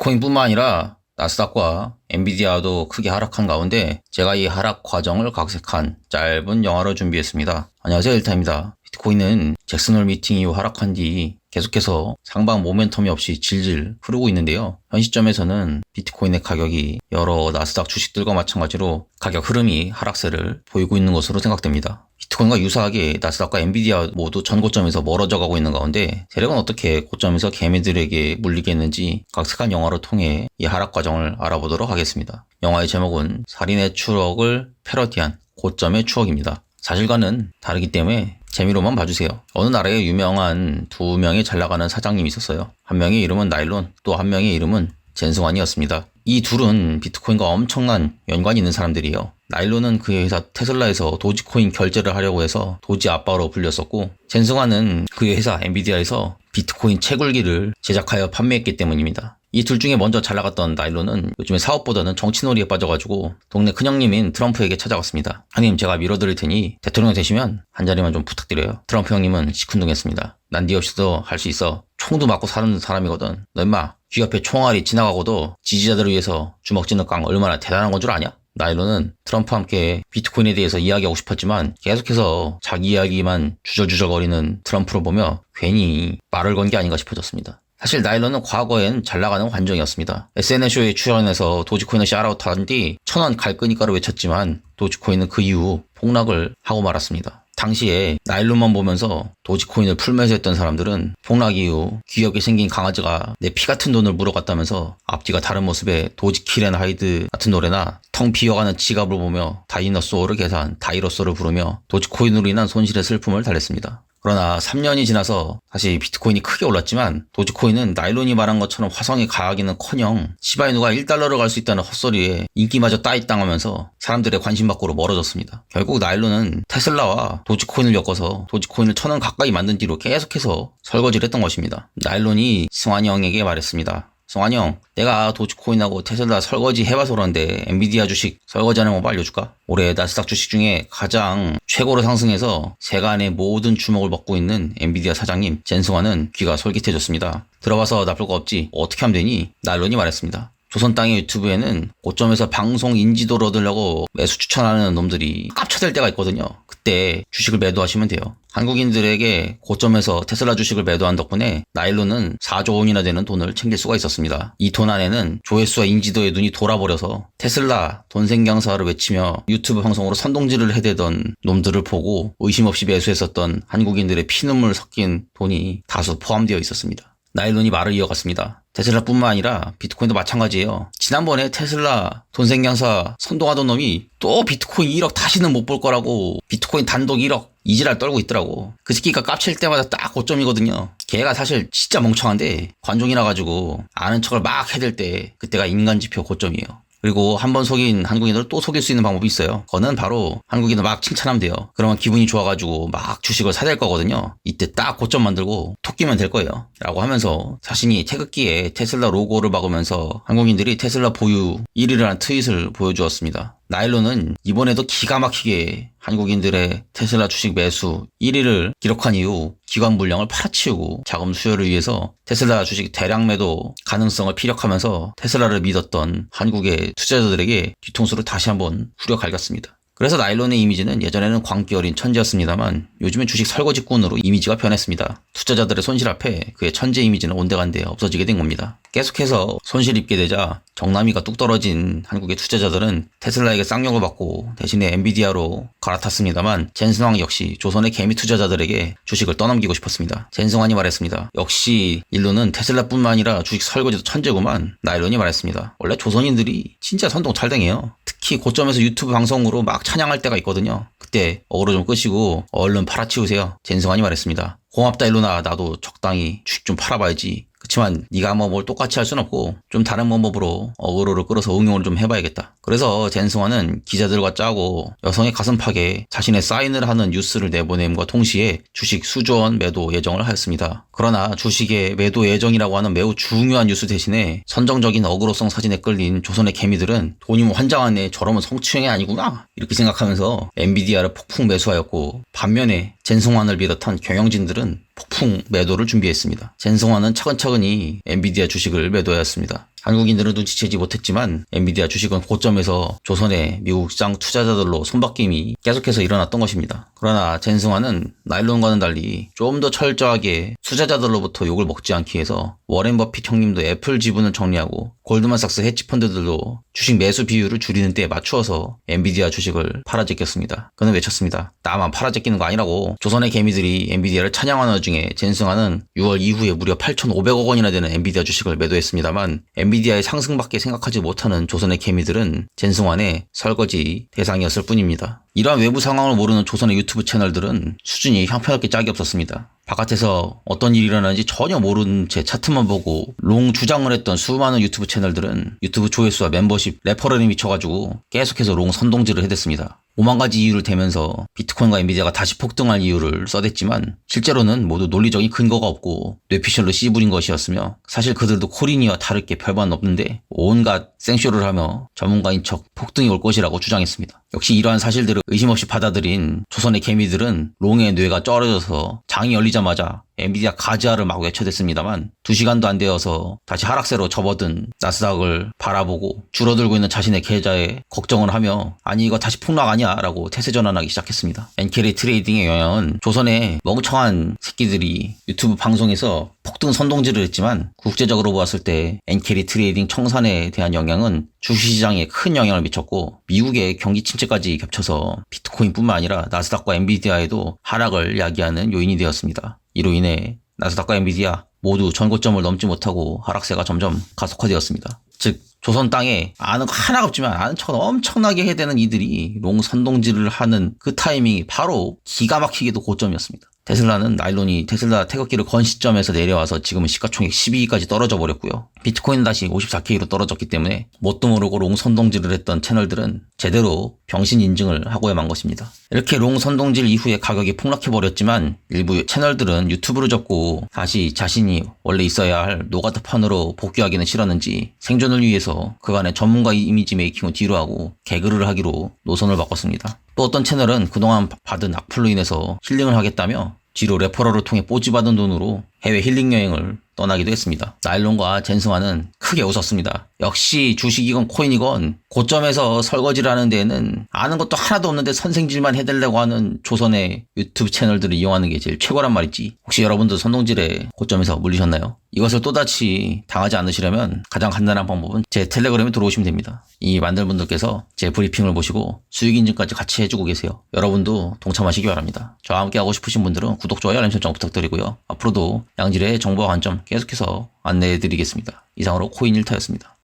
비트코인뿐만 아니라 나스닥과 엔비디아도 크게 하락한 가운데 제가 이 하락 과정을 각색한 짧은 영화를 준비했습니다. 안녕하세요, 일타입니다. 비트코인은 잭슨홀 미팅 이후 하락한 뒤 계속해서 상방 모멘텀이 없이 질질 흐르고 있는데요. 현 시점에서는 비트코인의 가격이 여러 나스닥 주식들과 마찬가지로 가격 흐름이 하락세를 보이고 있는 것으로 생각됩니다. 비트코인과 유사하게 나스닥과 엔비디아 모두 전고점에서 멀어져 가고 있는 가운데 세력은 어떻게 고점에서 개미들에게 물리겠는지 각색한 영화를 통해 이 하락 과정을 알아보도록 하겠습니다. 영화의 제목은 살인의 추억을 패러디한 고점의 추억입니다. 사실과는 다르기 때문에 재미로만 봐주세요. 어느 나라에 유명한 두 명의 잘나가는 사장님이 있었어요. 한 명의 이름은 나일론, 또 한 명의 이름은 젠승환이었습니다. 이 둘은 비트코인과 엄청난 연관이 있는 사람들이에요. 나일론은 그의 회사 테슬라에서 도지코인 결제를 하려고 해서 도지 아빠로 불렸었고, 젠승환은 그의 회사 엔비디아에서 비트코인 채굴기를 제작하여 판매했기 때문입니다. 이 둘 중에 먼저 잘 나갔던 나일론은 요즘에 사업보다는 정치놀이에 빠져가지고 동네 큰형님인 트럼프에게 찾아갔습니다. 형님, 제가 밀어드릴 테니 대통령 되시면 한 자리만 좀 부탁드려요. 트럼프 형님은 시큰둥했습니다. 난 네 없이도 할 수 있어. 총도 맞고 사는 사람이거든. 너 임마 귀 옆에 총알이 지나가고도 지지자들을 위해서 주먹 쥐는 깡 얼마나 대단한 건 줄 아냐? 나일론은 트럼프와 함께 비트코인에 대해서 이야기하고 싶었지만 계속해서 자기 이야기만 주절주절거리는 트럼프를 보며 괜히 말을 건 게 아닌가 싶어졌습니다. 사실 나일론은 과거엔 잘나가는 관종이었습니다. SNS쇼에 출연해서 도지코인을 샤라웃한 뒤 1000원 갈 거니까를 외쳤지만 도지코인은 그 이후 폭락을 하고 말았습니다. 당시에 나일론만 보면서 도지코인을 풀면서 했던 사람들은 폭락 이후 귀엽게 생긴 강아지가 내 피 같은 돈을 물어갔다면서 앞뒤가 다른 모습의 도지킬앤하이드 같은 노래나 텅 비어가는 지갑을 보며 다이너소어를 계산, 다이로소를 부르며 도지코인으로 인한 손실의 슬픔을 달랬습니다. 그러나 3년이 지나서 다시 비트코인이 크게 올랐지만 도지코인은 나일론이 말한 것처럼 화성에 가기는커녕 시바이누가 1달러를 갈 수 있다는 헛소리에 인기마저 따잇당하면서 사람들의 관심 밖으로 멀어졌습니다. 결국 나일론은 테슬라와 도지코인을 엮어서 도지코인을 1000원 가까이 만든 뒤로 계속해서 설거지를 했던 것입니다. 나일론이 승환이 형에게 말했습니다. 승환이 형, 내가 도지코인하고 테슬라 설거지 해봐서 그러는데 엔비디아 주식 설거지하는 법 알려줄까? 올해 나스닥 주식 중에 가장 최고로 상승해서 세간의 모든 주목을 먹고 있는 엔비디아 사장님 젠승환은 귀가 솔깃해졌습니다. 들어봐서 나쁠 거 없지? 어떻게 하면 되니? 나일론이 말했습니다. 조선 땅의 유튜브에는 고점에서 방송 인지도를 얻으려고 매수 추천하는 놈들이 깝쳐댈 때가 있거든요. 그때 주식을 매도하시면 돼요. 한국인들에게 고점에서 테슬라 주식을 매도한 덕분에 나일론은 4조 원이나 되는 돈을 챙길 수가 있었습니다. 이 돈 안에는 조회수와 인지도에 눈이 돌아버려서 테슬라 돈생경사를 외치며 유튜브 방송으로 선동질을 해대던 놈들을 보고 의심 없이 매수했었던 한국인들의 피눈물 섞인 돈이 다수 포함되어 있었습니다. 나일론이 말을 이어갔습니다. 테슬라뿐만 아니라 비트코인도 마찬가지예요. 지난번에 테슬라 돈생경사 선동하던 놈이 또 비트코인 1억 다시는 못 볼 거라고 비트코인 단독 1억 이지랄 떨고 있더라고. 그 새끼가 깝칠 때마다 딱 고점이거든요. 걔가 사실 진짜 멍청한데 관종이라 가지고 아는 척을 막 해댈 때 그때가 인간지표 고점이에요. 그리고 한 번 속인 한국인을 또 속일 수 있는 방법이 있어요. 그거는 바로 한국인을 막 칭찬하면 돼요. 그러면 기분이 좋아가지고 막 주식을 사댈 거거든요. 이때 딱 고점 만들고 톡 끼면 될 거예요. 라고 하면서 자신이 태극기에 테슬라 로고를 박으면서 한국인들이 테슬라 보유 1위라는 트윗을 보여주었습니다. 나일론은 이번에도 기가 막히게 한국인들의 테슬라 주식 매수 1위를 기록한 이후 기관 물량을 팔아치우고 자금 수요를 위해서 테슬라 주식 대량 매도 가능성을 피력하면서 테슬라를 믿었던 한국의 투자자들에게 뒤통수를 다시 한번 후려갈겼습니다. 그래서 나일론의 이미지는 예전에는 광기 어린 천재였습니다만 요즘엔 주식 설거지꾼으로 이미지가 변했습니다. 투자자들의 손실 앞에 그의 천재 이미지는 온데간데 없어지게 된 겁니다. 계속해서 손실 입게 되자 정남이가 뚝 떨어진 한국의 투자자들은 테슬라에게 쌍욕을 받고 대신에 엔비디아로 갈아탔습니다만 젠승환 역시 조선의 개미 투자자들에게 주식을 떠넘기고 싶었습니다. 젠승환이 말했습니다. 역시 일론은 테슬라뿐만 아니라 주식 설거지도 천재구만. 나일론이 말했습니다. 원래 조선인들이 진짜 선동 찰당해요. 특히 고점에서 유튜브 방송으로 막 찬양할 때가 있거든요. 그때 어그로 좀 끄시고 얼른 팔아치우세요. 젠승환이 말했습니다. 고맙다 일론아, 나도 적당히 주식 좀 팔아봐야지. 그치만 네가 뭐 뭘 똑같이 할 순 없고 좀 다른 방법으로 어그로를 끌어서 응용을 좀 해봐야겠다. 그래서 젠승환은 기자들과 짜고 여성의 가슴팍에 자신의 사인을 하는 뉴스를 내보냄과 동시에 주식 수조 원 매도 예정을 하였습니다. 그러나 주식의 매도 예정이라고 하는 매우 중요한 뉴스 대신에 선정적인 어그로성 사진에 끌린 조선의 개미들은 돈이면 환장하네, 저러면 성추행이 아니구나 이렇게 생각하면서 엔비디아를 폭풍 매수하였고, 반면에 젠승환을 비롯한 경영진들은 폭풍 매도를 준비했습니다. 젠승환은 차근차근히 엔비디아 주식을 매도하였습니다. 한국인들은 눈치채지 못했지만 엔비디아 주식은 고점에서 조선의 미국 시장 투자자들로 손바뀜이 계속해서 일어났던 것입니다. 그러나 젠승환은 나일론과는 달리 좀 더 철저하게 투자자들로부터 욕을 먹지 않기 위해서 워렌 버핏 형님도 애플 지분을 정리하고 골드만삭스 헤지펀드들도 주식 매수 비율을 줄이는 때에 맞추어서 엔비디아 주식을 팔아제꼈습니다. 그는 외쳤습니다. 나만 팔아제끼는 거 아니라고. 조선의 개미들이 엔비디아를 찬양하는 와중에 젠승환은 6월 이후에 무려 8,500억 원이나 되는 엔비디아 주식을 매도했습니다만 엔비디아의 상승밖에 생각하지 못하는 조선의 개미들은 젠승환의 설거지 대상이었을 뿐입니다. 이러한 외부 상황을 모르는 조선의 유튜브 채널들은 수준이 형편없게 짝이 없었습니다. 바깥에서 어떤 일이 일어나는지 전혀 모르는 채 차트만 보고 롱 주장을 했던 수많은 유튜브 채널들은 유튜브 조회수와 멤버십, 레퍼럴이 미쳐가지고 계속해서 롱 선동질을 해댔습니다. 5만 가지 이유를 대면서 비트코인과 엔비디아가 다시 폭등할 이유를 써댔지만 실제로는 모두 논리적인 근거가 없고 뇌피셜로 씨부린 것이었으며 사실 그들도 코린이와 다를 게 별반 없는데 온갖 생쇼를 하며 전문가인 척 폭등이 올 것이라고 주장했습니다. 역시 이러한 사실들을 의심 없이 받아들인 조선의 개미들은 롱의 뇌가 쩔어져서 장이 열리자마자 엔비디아 가즈아를 막 외쳐댔습니다만 2시간도 안 되어서 다시 하락세로 접어든 나스닥을 바라보고 줄어들고 있는 자신의 계좌에 걱정을 하며 아니 이거 다시 폭락 아니야 라고 태세 전환하기 시작했습니다. 엔캐리 트레이딩의 영향은 조선의 멍청한 새끼들이 유튜브 방송에서 폭등 선동질을 했지만 국제적으로 보았을 때 엔캐리 트레이딩 청산에 대한 영향은 주식시장에 큰 영향을 미쳤고 미국의 경기 침체까지 겹쳐서 비트코인뿐만 아니라 나스닥과 엔비디아에도 하락을 야기하는 요인이 되었습니다. 이로 인해 나스닥과 엔비디아 모두 전고점을 넘지 못하고 하락세가 점점 가속화되었습니다. 즉 조선 땅에 아는 거 하나가 없지만 아는 척 엄청나게 해대는 이들이 롱 선동질을 하는 그 타이밍이 바로 기가 막히게도 고점이었습니다. 테슬라는 나일론이 테슬라 태극기를 건 시점에서 내려와서 지금은 시가총액 12위까지 떨어져 버렸고요. 비트코인은 다시 54K로 떨어졌기 때문에 뭣도 모르고 롱 선동질을 했던 채널들은 제대로 병신 인증을 하고야 만 것입니다. 이렇게 롱 선동질 이후에 가격이 폭락해버렸지만 일부 채널들은 유튜브를 접고 다시 자신이 원래 있어야 할 노가다판으로 복귀하기는 싫었는지 생존을 위해서 그간의 전문가 이미지 메이킹을 뒤로하고 개그를 하기로 노선을 바꿨습니다. 또 어떤 채널은 그동안 받은 악플로 인해서 힐링을 하겠다며 뒤로 레퍼럴을 통해 뽀지받은 돈으로 해외 힐링 여행을 떠나기도 했습니다. 나일론과 젠승환은 크게 웃었습니다. 역시 주식이건 코인이건 고점에서 설거지를 하는 데에는 아는 것도 하나도 없는데 선생질만 해달라고 하는 조선의 유튜브 채널들을 이용하는 게 제일 최고란 말이지. 혹시 여러분도 선동질에 고점에서 물리셨나요? 이것을 또다시 당하지 않으시려면 가장 간단한 방법은 제 텔레그램에 들어오시면 됩니다. 이 만들 분들께서 제 브리핑을 보시고 수익 인증까지 같이 해주고 계세요. 여러분도 동참하시기 바랍니다. 저와 함께 하고 싶으신 분들은 구독, 좋아요, 알림 설정 부탁드리고요. 앞으로도 양질의 정보와 관점 계속해서 안내해드리겠습니다. 이상으로 코인 1타였습니다.